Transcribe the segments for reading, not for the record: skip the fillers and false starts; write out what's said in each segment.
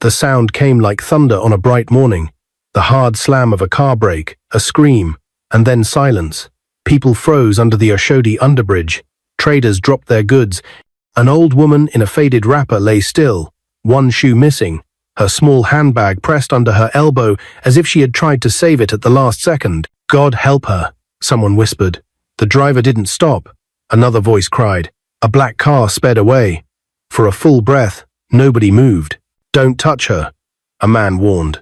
The sound came like thunder on a bright morning. The hard slam of a car brake, a scream, and then silence. People froze under the Oshodi underbridge. Traders dropped their goods. An old woman in a faded wrapper lay still, one shoe missing, her small handbag pressed under her elbow as if she had tried to save it at the last second. "God help her," someone whispered. The driver didn't stop. Another voice cried. A black car sped away. For a full breath, nobody moved. "Don't touch her," a man warned.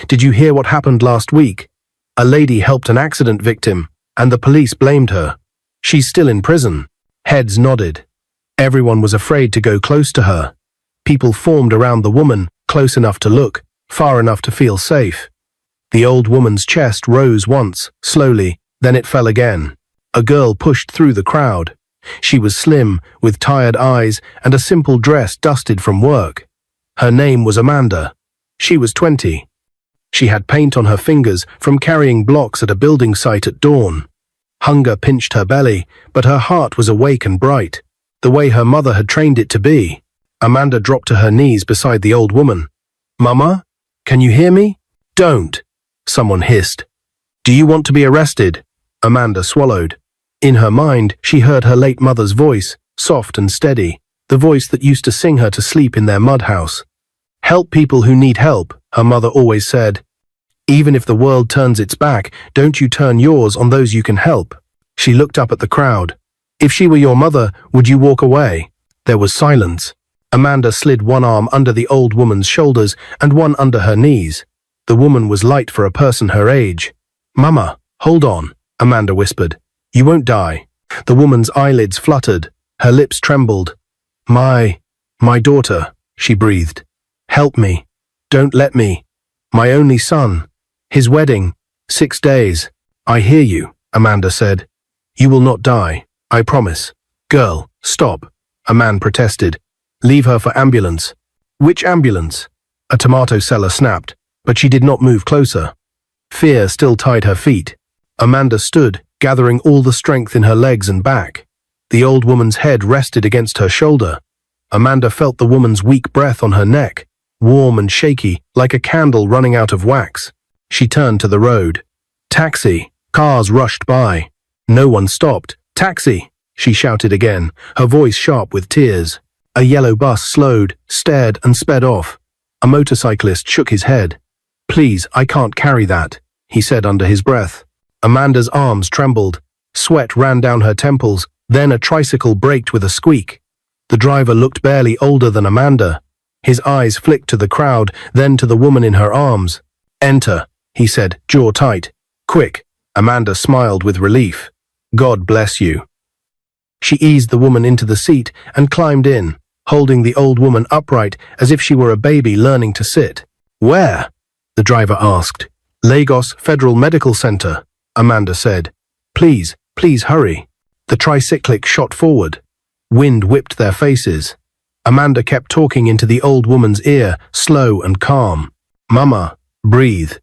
"Did you hear what happened last week? A lady helped an accident victim, and the police blamed her. She's still in prison." Heads nodded. Everyone was afraid to go close to her. People formed around the woman, close enough to look, far enough to feel safe. The old woman's chest rose once, slowly, then it fell again. A girl pushed through the crowd. She was slim, with tired eyes and a simple dress dusted from work. Her name was Amanda. She was 20. She had paint on her fingers from carrying blocks at a building site at dawn. Hunger pinched her belly, but her heart was awake and bright, the way her mother had trained it to be. Amanda dropped to her knees beside the old woman. "Mama, can you hear me?" "Don't," someone hissed. "Do you want to be arrested?" Amanda swallowed. In her mind, she heard her late mother's voice, soft and steady, the voice that used to sing her to sleep in their mud house. "Help people who need help," her mother always said. "Even if the world turns its back, don't you turn yours on those you can help." She looked up at the crowd. "If she were your mother, would you walk away?" There was silence. Amanda slid one arm under the old woman's shoulders and one under her knees. The woman was light for a person her age. "Mama, hold on," Amanda whispered. "You won't die." The woman's eyelids fluttered. Her lips trembled. My daughter," she breathed. "Help me. Don't let me. My only son. His wedding. 6 days." "I hear you," Amanda said. "You will not die. I promise." "Girl, stop," a man protested. "Leave her for ambulance." "Which ambulance?" A tomato seller snapped, but she did not move closer. Fear still tied her feet. Amanda stood, gathering all the strength in her legs and back. The old woman's head rested against her shoulder. Amanda felt the woman's weak breath on her neck, warm and shaky, like a candle running out of wax. She turned to the road. "Taxi!" Cars rushed by. No one stopped. "Taxi!" she shouted again, her voice sharp with tears. A yellow bus slowed, stared, and sped off. A motorcyclist shook his head. "Please, I can't carry that," he said under his breath. Amanda's arms trembled. Sweat ran down her temples, then a tricycle braked with a squeak. The driver looked barely older than Amanda. His eyes flicked to the crowd, then to the woman in her arms. "Enter," he said, jaw tight. "Quick." Amanda smiled with relief. "God bless you." She eased the woman into the seat and climbed in, holding the old woman upright as if she were a baby learning to sit. "Where?" the driver asked. "Lagos Federal Medical Center," Amanda said. Please hurry." The tricyclic shot forward. Wind whipped their faces. Amanda kept talking into the old woman's ear, slow and calm. "Mama, breathe.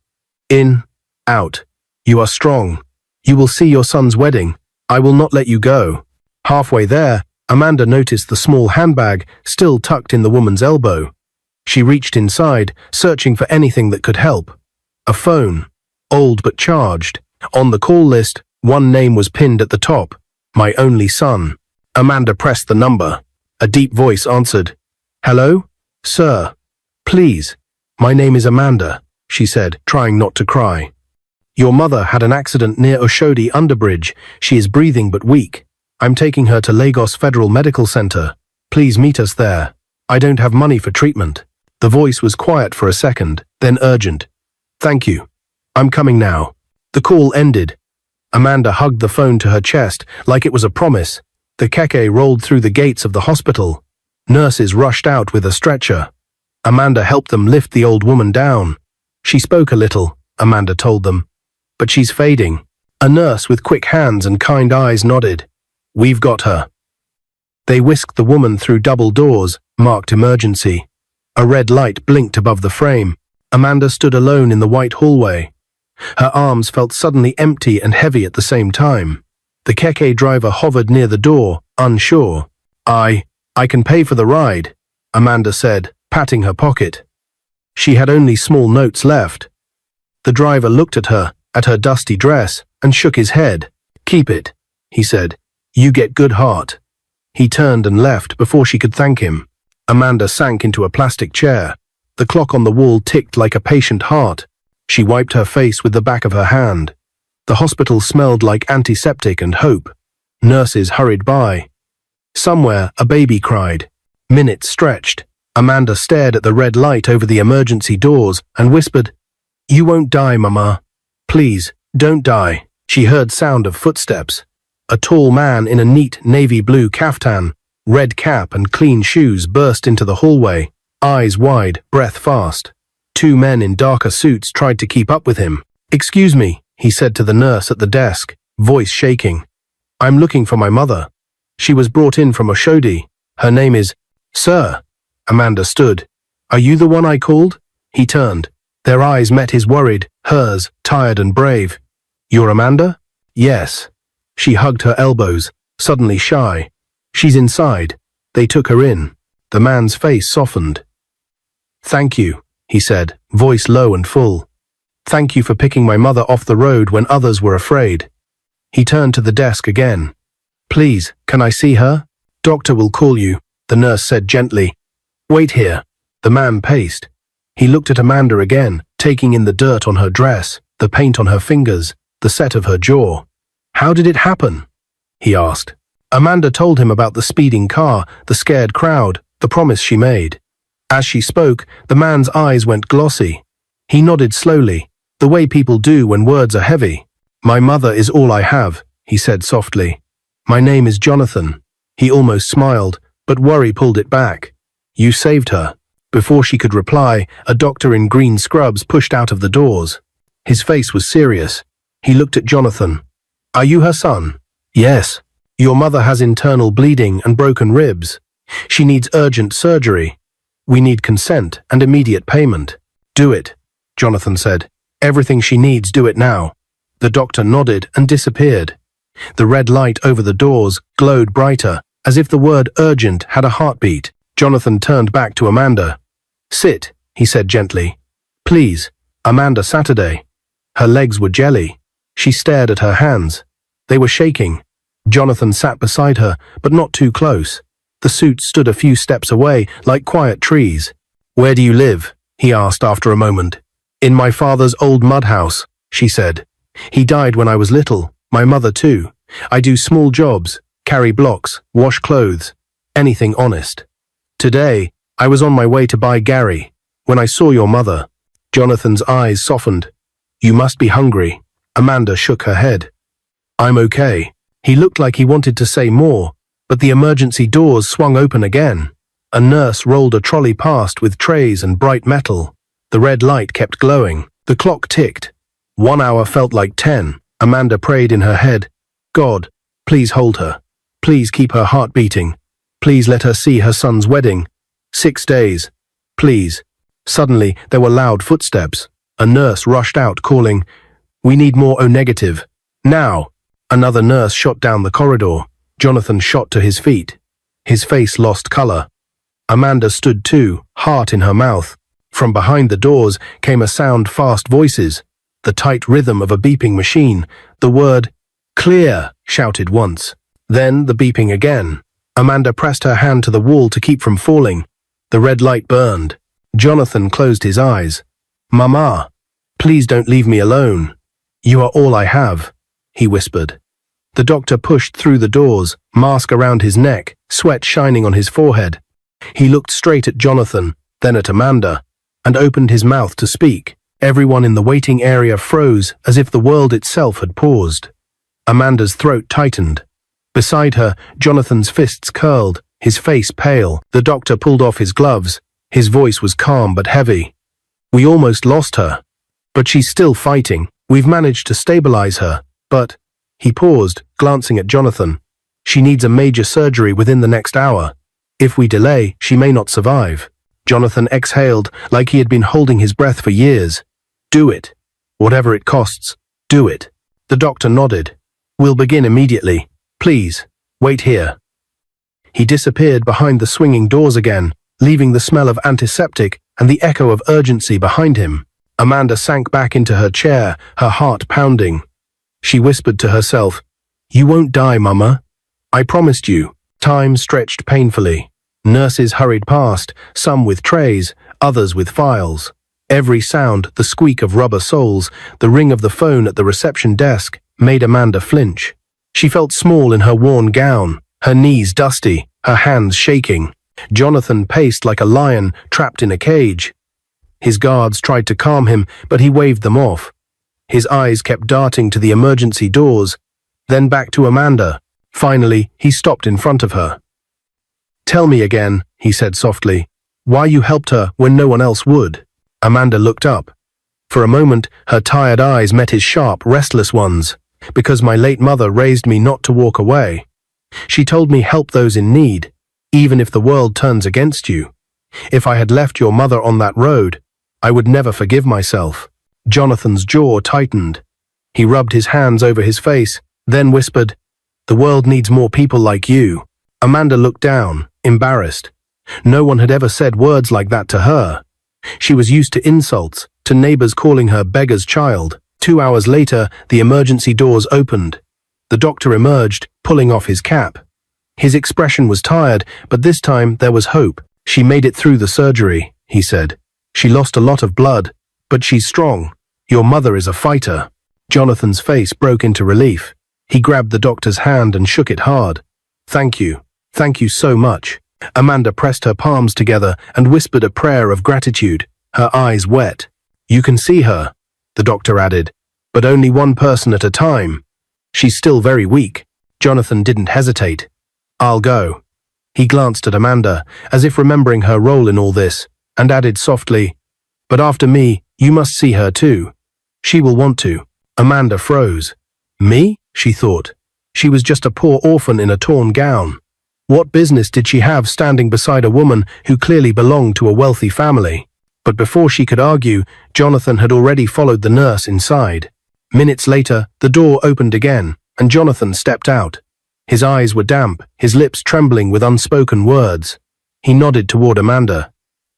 In, out. You are strong. You will see your son's wedding. I will not let you go." Halfway there, Amanda noticed the small handbag still tucked in the woman's elbow. She reached inside, searching for anything that could help. A phone, old but charged. On the call list, one name was pinned at the top. "My only son." Amanda pressed the number. A deep voice answered. "Hello? Sir. Please. My name is Amanda," she said, trying not to cry. "Your mother had an accident near Oshodi Underbridge. She is breathing but weak. I'm taking her to Lagos Federal Medical Center. Please meet us there. I don't have money for treatment." The voice was quiet for a second, then urgent. "Thank you. I'm coming now." The call ended. Amanda hugged the phone to her chest like it was a promise. The keke rolled through the gates of the hospital. Nurses rushed out with a stretcher. Amanda helped them lift the old woman down. "She spoke a little," Amanda told them. "But she's fading." A nurse with quick hands and kind eyes nodded. "We've got her." They whisked the woman through double doors, marked emergency. A red light blinked above the frame. Amanda stood alone in the white hallway. Her arms felt suddenly empty and heavy at the same time. The keke driver hovered near the door, unsure. I can pay for the ride," Amanda said, patting her pocket. She had only small notes left. The driver looked at her dusty dress, and shook his head. "Keep it," he said. "You get good heart." He turned and left before she could thank him. Amanda sank into a plastic chair. The clock on the wall ticked like a patient heart. She wiped her face with the back of her hand. The hospital smelled like antiseptic and hope. Nurses hurried by. Somewhere, a baby cried. Minutes stretched. Amanda stared at the red light over the emergency doors and whispered, "You won't die, Mama. Please, don't die." She heard sound of footsteps. A tall man in a neat navy blue caftan, red cap and clean shoes burst into the hallway, eyes wide, breath fast. Two men in darker suits tried to keep up with him. "Excuse me," he said to the nurse at the desk, voice shaking. "I'm looking for my mother. She was brought in from Oshodi. Her name is..." "Sir." Amanda stood. "Are you the one I called?" He turned. Their eyes met his worried, hers, tired and brave. "You're Amanda?" "Yes." She hugged her elbows, suddenly shy. "She's inside." They took her in. The man's face softened. "Thank you," he said, voice low and full. "Thank you for picking my mother off the road when others were afraid." He turned to the desk again. "Please, can I see her?" "Doctor will call you," the nurse said gently. "Wait here." The man paced. He looked at Amanda again, taking in the dirt on her dress, the paint on her fingers, the set of her jaw. "How did it happen?" he asked. Amanda told him about the speeding car, the scared crowd, the promise she made. As she spoke, the man's eyes went glossy. He nodded slowly, the way people do when words are heavy. "My mother is all I have," he said softly. "My name is Jonathan." He almost smiled, but worry pulled it back. "You saved her." Before she could reply, a doctor in green scrubs pushed out of the doors. His face was serious. He looked at Jonathan. "Are you her son?" "Yes." "Your mother has internal bleeding and broken ribs. She needs urgent surgery. We need consent and immediate payment." "Do it," Jonathan said. "Everything she needs, do it now." The doctor nodded and disappeared. The red light over the doors glowed brighter, as if the word urgent had a heartbeat. Jonathan turned back to Amanda. "Sit," he said gently. "Please." Amanda Saturday. Her legs were jelly. She stared at her hands. They were shaking. Jonathan sat beside her, but not too close. The suits stood a few steps away, like quiet trees. "Where do you live?" he asked after a moment. "In my father's old mud house," she said. "He died when I was little. My mother too. I do small jobs, carry blocks, wash clothes, anything honest. Today, I was on my way to buy Gary, when I saw your mother." Jonathan's eyes softened. "You must be hungry." Amanda shook her head. "I'm okay." He looked like he wanted to say more, but the emergency doors swung open again. A nurse rolled a trolley past with trays and bright metal. The red light kept glowing. The clock ticked. 1 hour felt like 10. Amanda prayed in her head, "God, please hold her. Please keep her heart beating. Please let her see her son's wedding. 6 days. Please." Suddenly, there were loud footsteps. A nurse rushed out, calling, "We need more O-negative. Now." Another nurse shot down the corridor. Jonathan shot to his feet. His face lost color. Amanda stood too, heart in her mouth. From behind the doors came a sound, fast voices, the tight rhythm of a beeping machine. The word, "Clear," shouted once. Then the beeping again. Amanda pressed her hand to the wall to keep from falling. The red light burned. Jonathan closed his eyes. "Mama, please don't leave me alone. You are all I have," he whispered. The doctor pushed through the doors, mask around his neck, sweat shining on his forehead. He looked straight at Jonathan, then at Amanda, and opened his mouth to speak. Everyone in the waiting area froze as if the world itself had paused. Amanda's throat tightened. Beside her, Jonathan's fists curled, his face pale. The doctor pulled off his gloves. His voice was calm but heavy. "We almost lost her. But she's still fighting. We've managed to stabilize her. But..." He paused, glancing at Jonathan. "She needs a major surgery within the next hour. If we delay, she may not survive." Jonathan exhaled like he had been holding his breath for years. "Do it. Whatever it costs, do it." The doctor nodded. "We'll begin immediately. Please, wait here." He disappeared behind the swinging doors again, leaving the smell of antiseptic and the echo of urgency behind him. Amanda sank back into her chair, her heart pounding. She whispered to herself, "You won't die, Mama. I promised you." Time stretched painfully. Nurses hurried past, some with trays, others with files. Every sound, the squeak of rubber soles, the ring of the phone at the reception desk, made Amanda flinch. She felt small in her worn gown, her knees dusty, her hands shaking. Jonathan paced like a lion trapped in a cage. His guards tried to calm him, but he waved them off. His eyes kept darting to the emergency doors, then back to Amanda. Finally, he stopped in front of her. "Tell me again," he said softly, "why you helped her when no one else would." Amanda looked up. For a moment, her tired eyes met his sharp, restless ones. "Because my late mother raised me not to walk away. She told me help those in need, even if the world turns against you. If I had left your mother on that road, I would never forgive myself." Jonathan's jaw tightened. He rubbed his hands over his face, then whispered, "The world needs more people like you." Amanda looked down, embarrassed. No one had ever said words like that to her. She was used to insults, to neighbors calling her Beggar's child. 2 hours later, the emergency doors opened. The doctor emerged, pulling off his cap. His expression was tired, but this time there was hope. "She made it through the surgery," he said. "She lost a lot of blood, but she's strong. Your mother is a fighter." Jonathan's face broke into relief. He grabbed the doctor's hand and shook it hard. "Thank you. Thank you so much." Amanda pressed her palms together and whispered a prayer of gratitude, her eyes wet. "You can see her," the doctor added, "but only one person at a time. She's still very weak." Jonathan didn't hesitate. "I'll go." He glanced at Amanda, as if remembering her role in all this, and added softly, "But after me, you must see her too. She will want to." Amanda froze. Me? She thought. She was just a poor orphan in a torn gown. What business did she have standing beside a woman who clearly belonged to a wealthy family? But before she could argue, Jonathan had already followed the nurse inside. Minutes later, the door opened again, and Jonathan stepped out. His eyes were damp, his lips trembling with unspoken words. He nodded toward Amanda.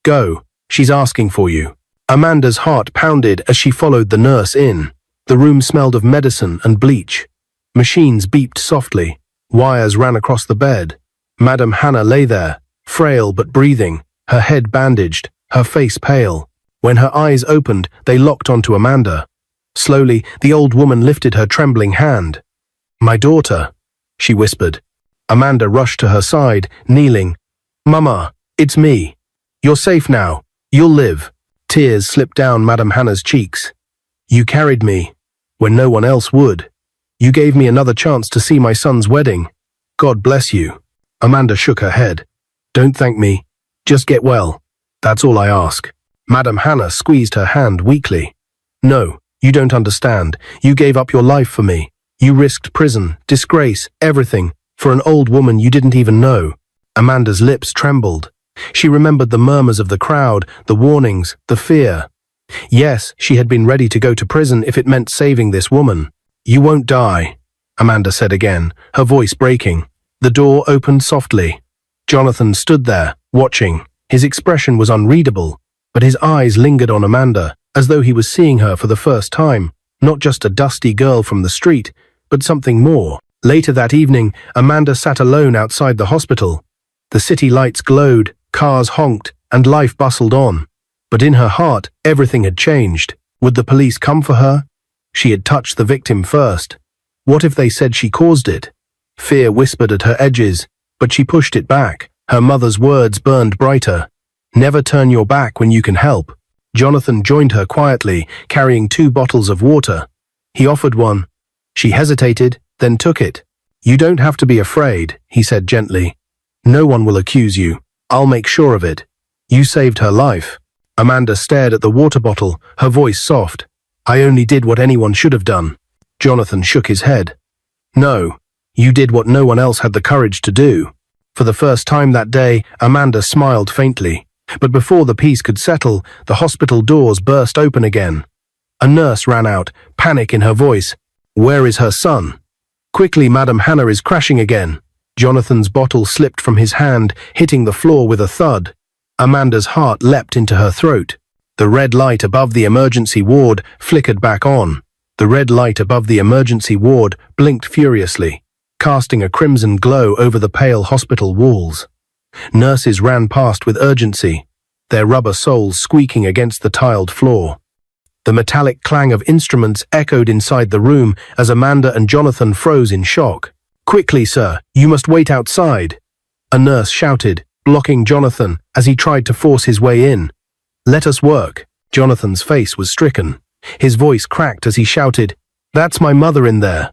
"Go, she's asking for you." Amanda's heart pounded as she followed the nurse in. The room smelled of medicine and bleach. Machines beeped softly. Wires ran across the bed. Madame Hannah lay there, frail but breathing, her head bandaged, her face pale. When her eyes opened, they locked onto Amanda. Slowly, the old woman lifted her trembling hand. "My daughter," she whispered. Amanda rushed to her side, kneeling. "Mama, it's me. You're safe now. You'll live." Tears slipped down Madame Hannah's cheeks. "You carried me when no one else would. You gave me another chance to see my son's wedding. God bless you." Amanda shook her head. "Don't thank me. Just get well. That's all I ask." Madame Hannah squeezed her hand weakly. "No, you don't understand. You gave up your life for me. You risked prison, disgrace, everything, for an old woman you didn't even know." Amanda's lips trembled. She remembered the murmurs of the crowd, the warnings, the fear. Yes, she had been ready to go to prison if it meant saving this woman. "You won't die," Amanda said again, her voice breaking. The door opened softly. Jonathan stood there, watching. His expression was unreadable, but his eyes lingered on Amanda, as though he was seeing her for the first time, not just a dusty girl from the street, but something more. Later that evening, Amanda sat alone outside the hospital. The city lights glowed, cars honked, and life bustled on. But in her heart, everything had changed. Would the police come for her? She had touched the victim first. What if they said she caused it? Fear whispered at her edges, but she pushed it back. Her mother's words burned brighter. "Never turn your back when you can help." Jonathan joined her quietly, carrying 2 bottles of water. He offered one. She hesitated, then took it. "You don't have to be afraid," he said gently. "No one will accuse you. I'll make sure of it. You saved her life." Amanda stared at the water bottle, her voice soft. "I only did what anyone should have done." Jonathan shook his head. "No, you did what no one else had the courage to do." For the first time that day, Amanda smiled faintly. But before the peace could settle, the hospital doors burst open again. A nurse ran out, panic in her voice. "Where is her son?" "Quickly, Madame Hannah is crashing again." Jonathan's bottle slipped from his hand, hitting the floor with a thud. Amanda's heart leapt into her throat. The red light above the emergency ward flickered back on. The red light above the emergency ward blinked furiously, casting a crimson glow over the pale hospital walls. Nurses ran past with urgency, their rubber soles squeaking against the tiled floor. The metallic clang of instruments echoed inside the room as Amanda and Jonathan froze in shock. "Quickly, sir, you must wait outside," a nurse shouted, blocking Jonathan as he tried to force his way in. "Let us work." Jonathan's face was stricken. His voice cracked as he shouted, "That's my mother in there."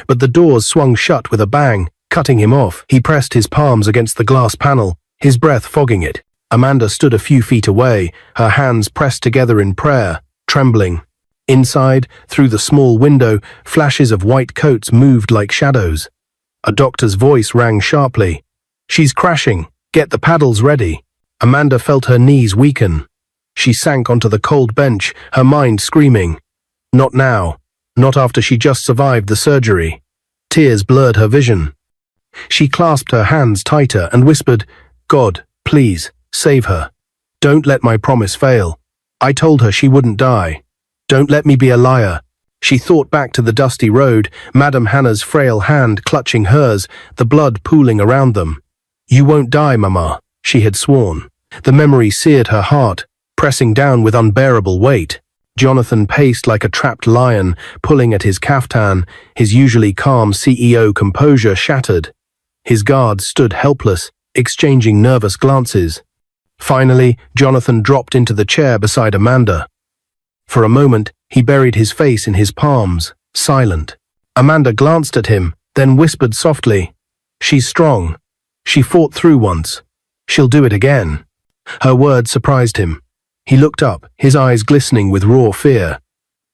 But the doors swung shut with a bang, cutting him off. He pressed his palms against the glass panel, his breath fogging it. Amanda stood a few feet away, her hands pressed together in prayer, trembling. Inside, through the small window, flashes of white coats moved like shadows. A doctor's voice rang sharply. "She's crashing. Get the paddles ready." Amanda felt her knees weaken. She sank onto the cold bench, her mind screaming. Not now. Not after she just survived the surgery. Tears blurred her vision. She clasped her hands tighter and whispered, "God, please, save her. Don't let my promise fail. I told her she wouldn't die. Don't let me be a liar." She thought back to the dusty road, Madame Hannah's frail hand clutching hers, the blood pooling around them. "You won't die, Mama," she had sworn. The memory seared her heart, pressing down with unbearable weight. Jonathan paced like a trapped lion, pulling at his caftan, his usually calm CEO composure shattered. His guards stood helpless, exchanging nervous glances. Finally, Jonathan dropped into the chair beside Amanda. For a moment, he buried his face in his palms, silent. Amanda glanced at him, then whispered softly, "She's strong. She fought through once. She'll do it again." Her words surprised him. He looked up, his eyes glistening with raw fear.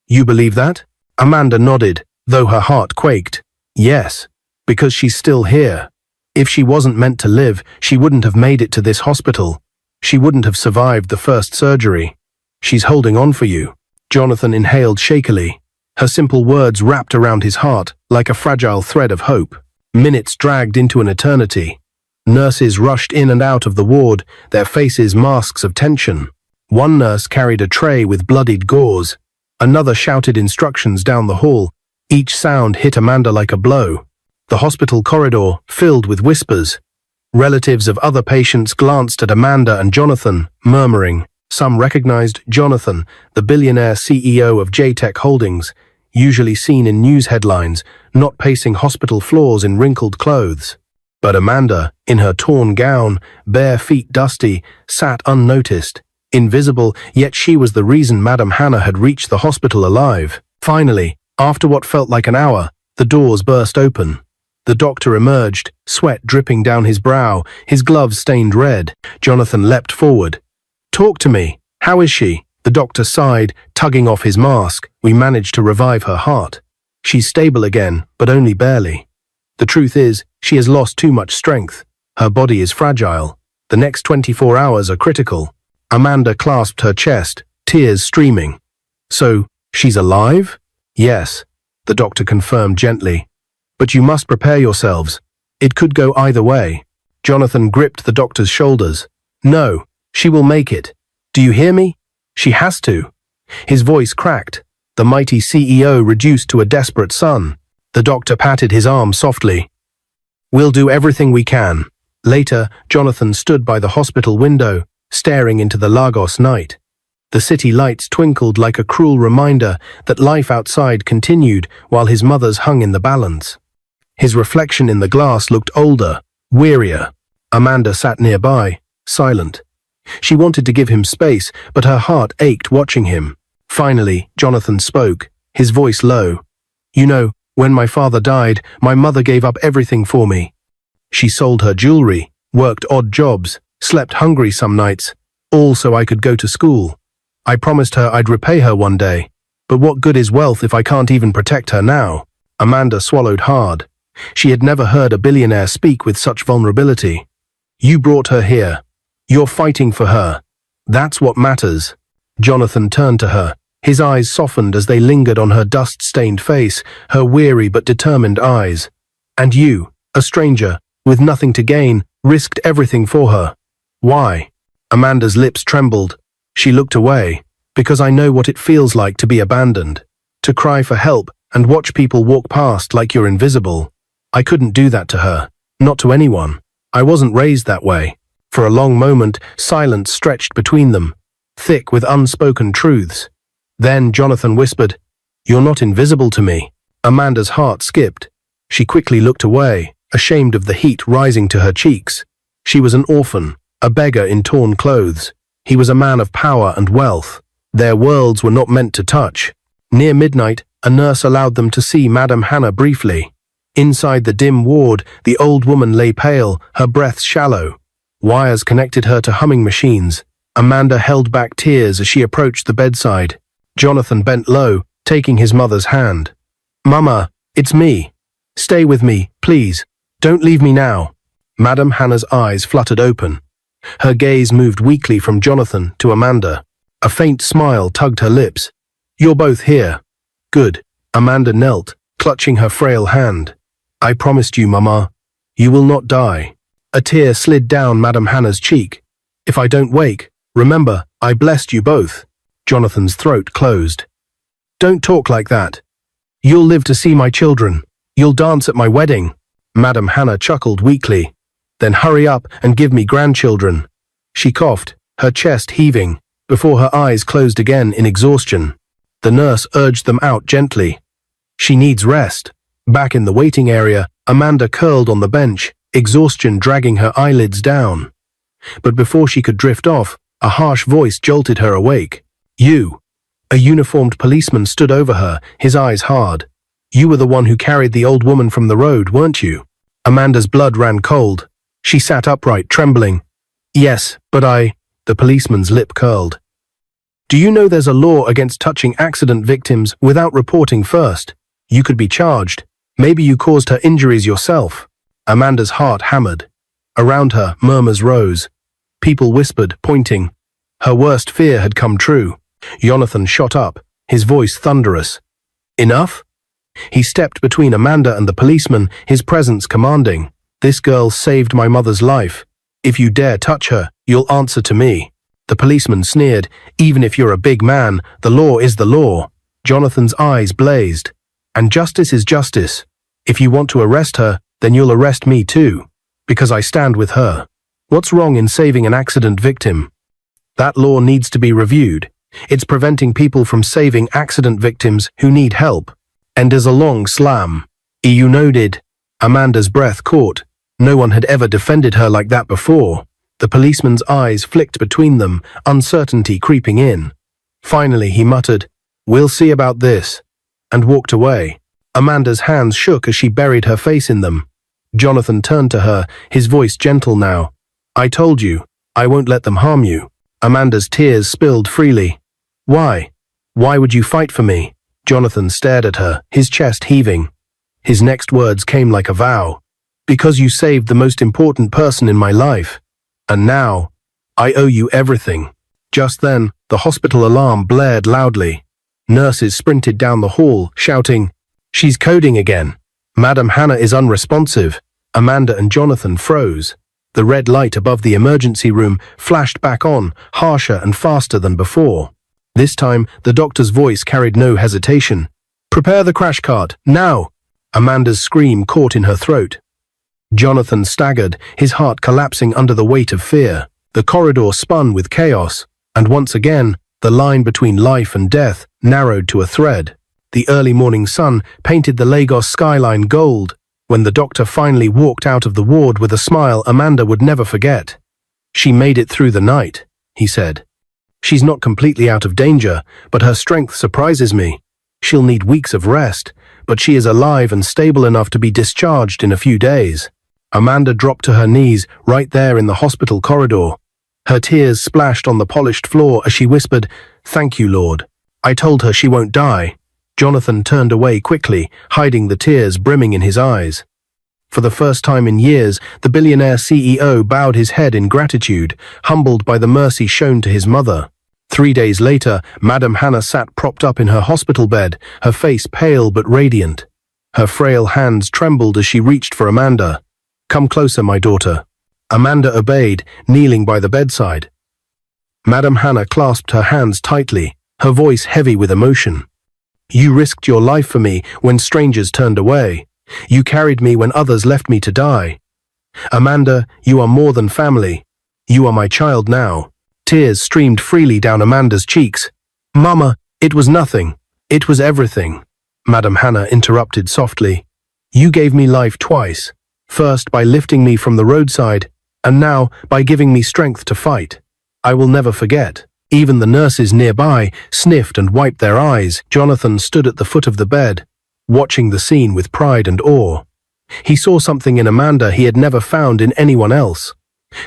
"You believe that?" Amanda nodded, though her heart quaked. "Yes, because she's still here. If she wasn't meant to live, she wouldn't have made it to this hospital. She wouldn't have survived the first surgery. She's holding on for you." Jonathan inhaled shakily. Her simple words wrapped around his heart like a fragile thread of hope. Minutes dragged into an eternity. Nurses rushed in and out of the ward, their faces masks of tension. One nurse carried a tray with bloodied gauze. Another shouted instructions down the hall. Each sound hit Amanda like a blow. The hospital corridor filled with whispers. Relatives of other patients glanced at Amanda and Jonathan, murmuring. Some recognized Jonathan, the billionaire CEO of J-Tech Holdings, usually seen in news headlines, not pacing hospital floors in wrinkled clothes. But Amanda, in her torn gown, bare feet dusty, sat unnoticed. Invisible, yet she was the reason Madame Hannah had reached the hospital alive. Finally, after what felt like an hour, the doors burst open. The doctor emerged, sweat dripping down his brow, his gloves stained red. Jonathan leapt forward. "Talk to me. How is she?" The doctor sighed, tugging off his mask. "We managed to revive her heart. She's stable again, but only barely. The truth is, she has lost too much strength. Her body is fragile. The next 24 hours are critical." Amanda clasped her chest, tears streaming. "So, she's alive?" "Yes," the doctor confirmed gently. "But you must prepare yourselves. It could go either way." Jonathan gripped the doctor's shoulders. "No, she will make it. Do you hear me? She has to." His voice cracked, the mighty CEO reduced to a desperate son. The doctor patted his arm softly. "We'll do everything we can." Later, Jonathan stood by the hospital window, staring into the Lagos night. The city lights twinkled like a cruel reminder that life outside continued while his mother's hung in the balance. His reflection in the glass looked older, wearier. Amanda sat nearby, silent. She wanted to give him space, but her heart ached watching him. Finally, Jonathan spoke, his voice low. "You know, when my father died, my mother gave up everything for me. She sold her jewelry, worked odd jobs, slept hungry some nights, all so I could go to school. I promised her I'd repay her one day. But what good is wealth if I can't even protect her now?" Amanda swallowed hard. She had never heard a billionaire speak with such vulnerability. "You brought her here. You're fighting for her. That's what matters." Jonathan turned to her. His eyes softened as they lingered on her dust-stained face, her weary but determined eyes. "And you, a stranger, with nothing to gain, risked everything for her. Why?" Amanda's lips trembled. She looked away, because I know what it feels like to be abandoned, to cry for help and watch people walk past like you're invisible. I couldn't do that to her, not to anyone. I wasn't raised that way. For a long moment, silence stretched between them, thick with unspoken truths. Then Jonathan whispered, "You're not invisible to me." Amanda's heart skipped. She quickly looked away, ashamed of the heat rising to her cheeks. She was an orphan, a beggar in torn clothes. He was a man of power and wealth. Their worlds were not meant to touch. Near midnight, a nurse allowed them to see Madame Hannah briefly. Inside the dim ward, the old woman lay pale, her breath shallow. Wires connected her to humming machines. Amanda held back tears as she approached the bedside. Jonathan bent low, taking his mother's hand. "Mama, it's me. Stay with me, please. Don't leave me now." Madame Hannah's eyes fluttered open. Her gaze moved weakly from Jonathan to Amanda. A faint smile tugged her lips. "You're both here. Good." Amanda knelt, clutching her frail hand. "I promised you, Mama. You will not die." A tear slid down Madame Hannah's cheek. "If I don't wake, remember, I blessed you both." Jonathan's throat closed. "Don't talk like that. You'll live to see my children. You'll dance at my wedding." Madame Hannah chuckled weakly. "Then hurry up and give me grandchildren." She coughed, her chest heaving, before her eyes closed again in exhaustion. The nurse urged them out gently. "She needs rest." Back in the waiting area, Amanda curled on the bench, exhaustion dragging her eyelids down. But before she could drift off, a harsh voice jolted her awake. "You." A uniformed policeman stood over her, his eyes hard. "You were the one who carried the old woman from the road, weren't you?" Amanda's blood ran cold. She sat upright, trembling. "Yes, but I..." The policeman's lip curled. "Do you know there's a law against touching accident victims without reporting first? You could be charged. Maybe you caused her injuries yourself." Amanda's heart hammered. Around her, murmurs rose. People whispered, pointing. Her worst fear had come true. Jonathan shot up, his voice thunderous. "Enough?" He stepped between Amanda and the policeman, his presence commanding. "This girl saved my mother's life. If you dare touch her, you'll answer to me." The policeman sneered, "Even if you're a big man, the law is the law." Jonathan's eyes blazed. "And justice is justice. If you want to arrest her, then you'll arrest me too. Because I stand with her. What's wrong in saving an accident victim? That law needs to be reviewed. It's preventing people from saving accident victims who need help." And there's a long slam. "You nodded." Amanda's breath caught. No one had ever defended her like that before. The policeman's eyes flicked between them, uncertainty creeping in. Finally he muttered, "We'll see about this," and walked away. Amanda's hands shook as she buried her face in them. Jonathan turned to her, his voice gentle now. "I told you, I won't let them harm you." Amanda's tears spilled freely. "Why? Why would you fight for me?" Jonathan stared at her, his chest heaving. His next words came like a vow. "Because you saved the most important person in my life. And now, I owe you everything." Just then, the hospital alarm blared loudly. Nurses sprinted down the hall, shouting, "She's coding again. Madame Hannah is unresponsive." Amanda and Jonathan froze. The red light above the emergency room flashed back on, harsher and faster than before. This time, the doctor's voice carried no hesitation. "Prepare the crash cart, now!" Amanda's scream caught in her throat. Jonathan staggered, his heart collapsing under the weight of fear. The corridor spun with chaos, and once again, the line between life and death narrowed to a thread. The early morning sun painted the Lagos skyline gold. When the doctor finally walked out of the ward with a smile Amanda would never forget. "She made it through the night," he said. "She's not completely out of danger, but her strength surprises me. She'll need weeks of rest, but she is alive and stable enough to be discharged in a few days." Amanda dropped to her knees right there in the hospital corridor. Her tears splashed on the polished floor as she whispered, "Thank you, Lord. I told her she won't die." Jonathan turned away quickly, hiding the tears brimming in his eyes. For the first time in years, the billionaire CEO bowed his head in gratitude, humbled by the mercy shown to his mother. 3 days later, Madame Hannah sat propped up in her hospital bed, her face pale but radiant. Her frail hands trembled as she reached for Amanda. "Come closer, my daughter." Amanda obeyed, kneeling by the bedside. Madame Hannah clasped her hands tightly, her voice heavy with emotion. You risked your life for me when strangers turned away. You carried me when others left me to die. Amanda, you are more than family. You are my child now. Tears streamed freely down Amanda's cheeks. Mama, it was nothing. It was everything. Madame Hannah interrupted softly. You gave me life twice. First by lifting me from the roadside, and now by giving me strength to fight. I will never forget. Even the nurses nearby sniffed and wiped their eyes. Jonathan stood at the foot of the bed, watching the scene with pride and awe. He saw something in Amanda he had never found in anyone else.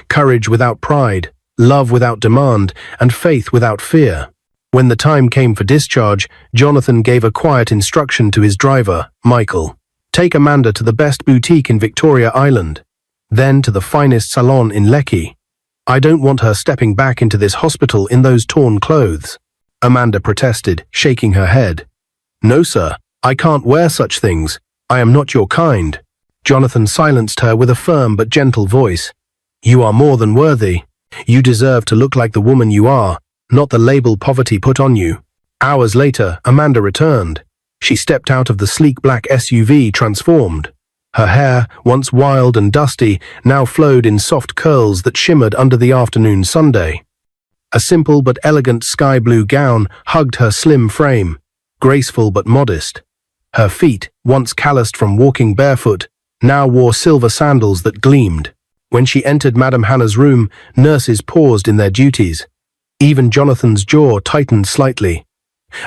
Courage without pride, love without demand, and faith without fear. When the time came for discharge, Jonathan gave a quiet instruction to his driver, Michael. Take Amanda to the best boutique in Victoria Island, then to the finest salon in Lekki. I don't want her stepping back into this hospital in those torn clothes. Amanda protested, shaking her head. No, sir, I can't wear such things. I am not your kind. Jonathan silenced her with a firm but gentle voice. You are more than worthy. You deserve to look like the woman you are, not the label poverty put on you. Hours later, Amanda returned. She stepped out of the sleek black SUV transformed. Her hair, once wild and dusty, now flowed in soft curls that shimmered under the afternoon sunday. A simple but elegant sky blue gown hugged her slim frame, graceful but modest. Her feet, once calloused from walking barefoot, now wore silver sandals that gleamed. When she entered Madame Hannah's room, nurses paused in their duties. Even Jonathan's jaw tightened slightly.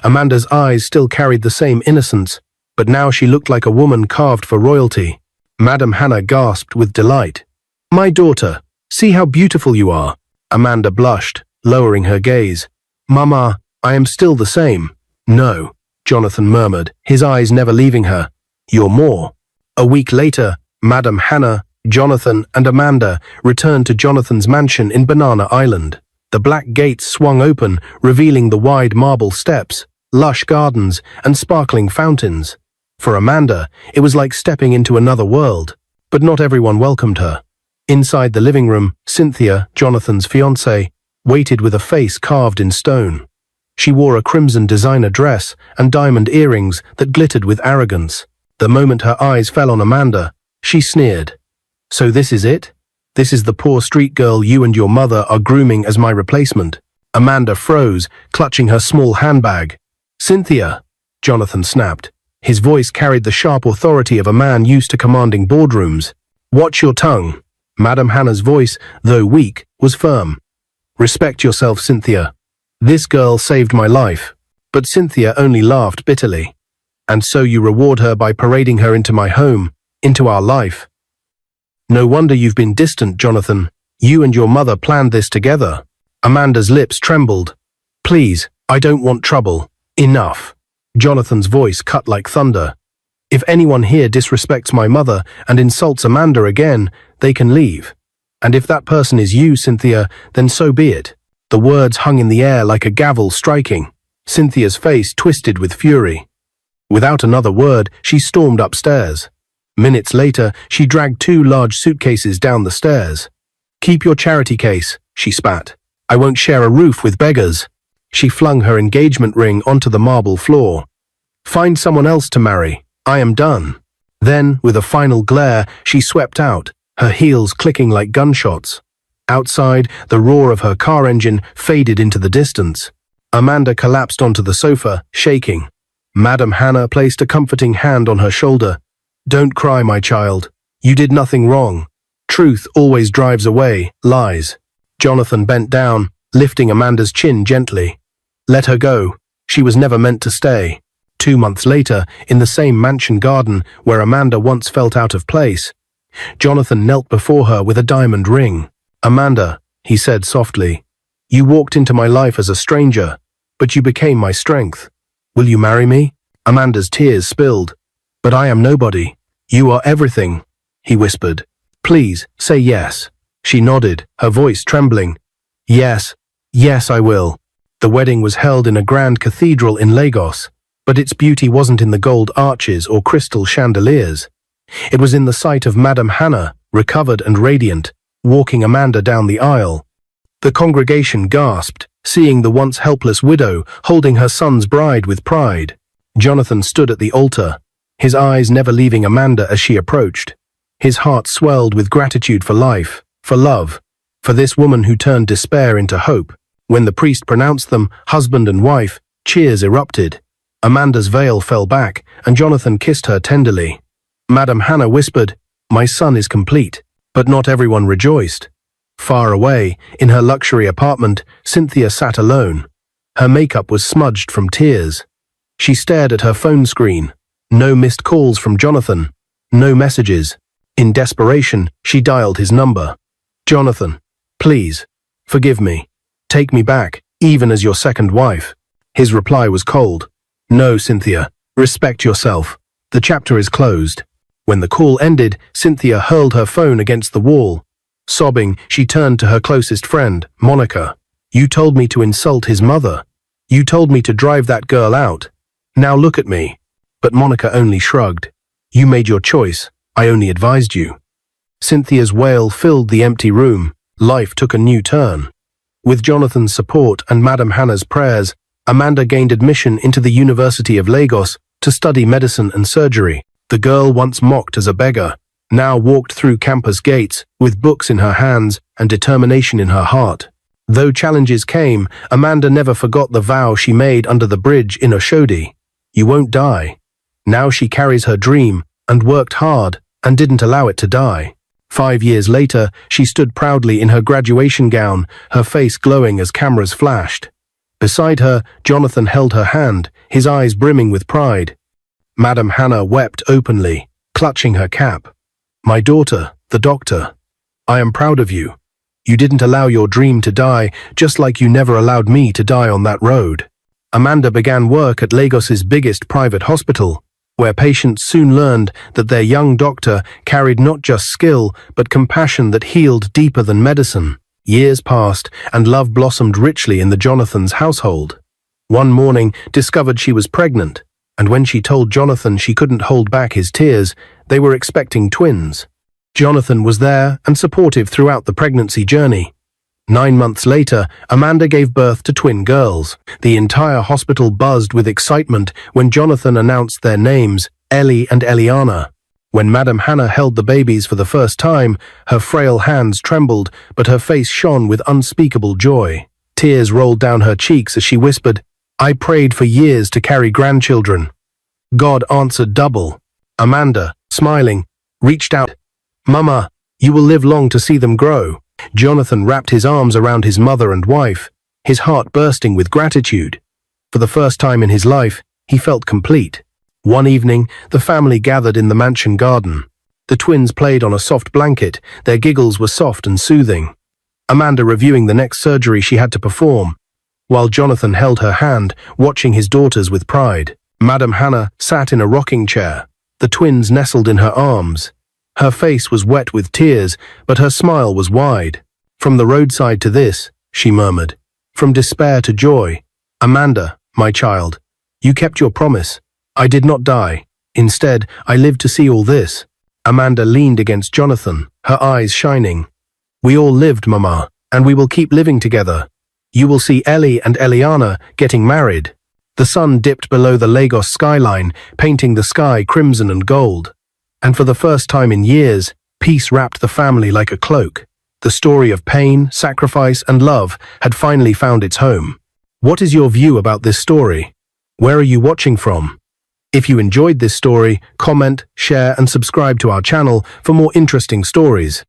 Amanda's eyes still carried the same innocence, but now she looked like a woman carved for royalty. Madame Hannah gasped with delight. My daughter, see how beautiful you are. Amanda blushed, lowering her gaze. Mama, I am still the same. No, Jonathan murmured, his eyes never leaving her. You're more. A week later, Madame Hannah, Jonathan, and Amanda returned to Jonathan's mansion in Banana Island. The black gates swung open, revealing the wide marble steps, lush gardens, and sparkling fountains. For Amanda, it was like stepping into another world, but not everyone welcomed her. Inside the living room, Cynthia, Jonathan's fiancée, waited with a face carved in stone. She wore a crimson designer dress and diamond earrings that glittered with arrogance. The moment her eyes fell on Amanda, she sneered. So this is it? This is the poor street girl you and your mother are grooming as my replacement? Amanda froze, clutching her small handbag. Cynthia, Jonathan snapped. His voice carried the sharp authority of a man used to commanding boardrooms. Watch your tongue. Madame Hannah's voice, though weak, was firm. Respect yourself, Cynthia. This girl saved my life. But Cynthia only laughed bitterly. And so you reward her by parading her into my home, into our life. No wonder you've been distant, Jonathan. You and your mother planned this together. Amanda's lips trembled. Please, I don't want trouble. Enough. Jonathan's voice cut like thunder. If anyone here disrespects my mother and insults Amanda again, they can leave. And if that person is you, Cynthia, then so be it. The words hung in the air like a gavel striking. Cynthia's face twisted with fury. Without another word, she stormed upstairs. Minutes later, she dragged 2 large suitcases down the stairs. Keep your charity case, she spat. I won't share a roof with beggars. She flung her engagement ring onto the marble floor. Find someone else to marry. I am done. Then, with a final glare, she swept out, her heels clicking like gunshots. Outside, the roar of her car engine faded into the distance. Amanda collapsed onto the sofa, shaking. Madame Hannah placed a comforting hand on her shoulder. Don't cry, my child. You did nothing wrong. Truth always drives away lies. Jonathan bent down, lifting Amanda's chin gently. Let her go. She was never meant to stay. 2 months later, in the same mansion garden where Amanda once felt out of place, Jonathan knelt before her with a diamond ring. Amanda, he said softly, you walked into my life as a stranger, but you became my strength. Will you marry me? Amanda's tears spilled. But I am nobody. You are everything, he whispered. Please, say yes. She nodded, her voice trembling. Yes, yes, I will. The wedding was held in a grand cathedral in Lagos, but its beauty wasn't in the gold arches or crystal chandeliers. It was in the sight of Madame Hannah, recovered and radiant, walking Amanda down the aisle. The congregation gasped, seeing the once helpless widow holding her son's bride with pride. Jonathan stood at the altar, his eyes never leaving Amanda as she approached. His heart swelled with gratitude for life, for love, for this woman who turned despair into hope. When the priest pronounced them husband and wife, cheers erupted. Amanda's veil fell back, and Jonathan kissed her tenderly. Madame Hannah whispered, "My son is complete," but not everyone rejoiced. Far away, in her luxury apartment, Cynthia sat alone. Her makeup was smudged from tears. She stared at her phone screen. No missed calls from Jonathan. No messages. In desperation, she dialed his number. "Jonathan, please, forgive me. Take me back, even as your second wife." His reply was cold. "No, Cynthia. Respect yourself. The chapter is closed." When the call ended, Cynthia hurled her phone against the wall. Sobbing, she turned to her closest friend, Monica. "You told me to insult his mother. You told me to drive that girl out. Now look at me." But Monica only shrugged. "You made your choice. I only advised you." Cynthia's wail filled the empty room. Life took a new turn. With Jonathan's support and Madame Hannah's prayers, Amanda gained admission into the University of Lagos to study medicine and surgery. The girl once mocked as a beggar now walked through campus gates with books in her hands and determination in her heart. Though challenges came, Amanda never forgot the vow she made under the bridge in Oshodi. "You won't die." Now she carries her dream and worked hard and didn't allow it to die. 5 years later, she stood proudly in her graduation gown, her face glowing as cameras flashed. Beside her, Jonathan held her hand, his eyes brimming with pride. Madame Hannah wept openly, clutching her cap. "My daughter, the doctor, I am proud of you. You didn't allow your dream to die, just like you never allowed me to die on that road." Amanda began work at Lagos's biggest private hospital, where patients soon learned that their young doctor carried not just skill, but compassion that healed deeper than medicine. Years passed, and love blossomed richly in the Jonathan's household. One morning, discovered she was pregnant, and when she told Jonathan she couldn't hold back his tears, they were expecting twins. Jonathan was there and supportive throughout the pregnancy journey. 9 months later, Amanda gave birth to twin girls. The entire hospital buzzed with excitement when Jonathan announced their names, Ellie and Eliana. When Madame Hannah held the babies for the first time, her frail hands trembled, but her face shone with unspeakable joy. Tears rolled down her cheeks as she whispered, "I prayed for years to carry grandchildren." God answered double. Amanda, smiling, reached out. "Mama, you will live long to see them grow." Jonathan wrapped his arms around his mother and wife, his heart bursting with gratitude. For the first time in his life, he felt complete. One evening, the family gathered in the mansion garden. The twins played on a soft blanket, their giggles were soft and soothing. Amanda reviewing the next surgery she had to perform, while Jonathan held her hand, watching his daughters with pride. Madame Hannah sat in a rocking chair. The twins nestled in her arms. Her face was wet with tears, but her smile was wide. "From the roadside to this," she murmured. "From despair to joy. Amanda, my child, you kept your promise. I did not die. Instead, I lived to see all this." Amanda leaned against Jonathan, her eyes shining. "We all lived, Mama, and we will keep living together. You will see Ellie and Eliana getting married." The sun dipped below the Lagos skyline, painting the sky crimson and gold. And for the first time in years, peace wrapped the family like a cloak. The story of pain, sacrifice, and love had finally found its home. What is your view about this story? Where are you watching from? If you enjoyed this story, comment, share, and subscribe to our channel for more interesting stories.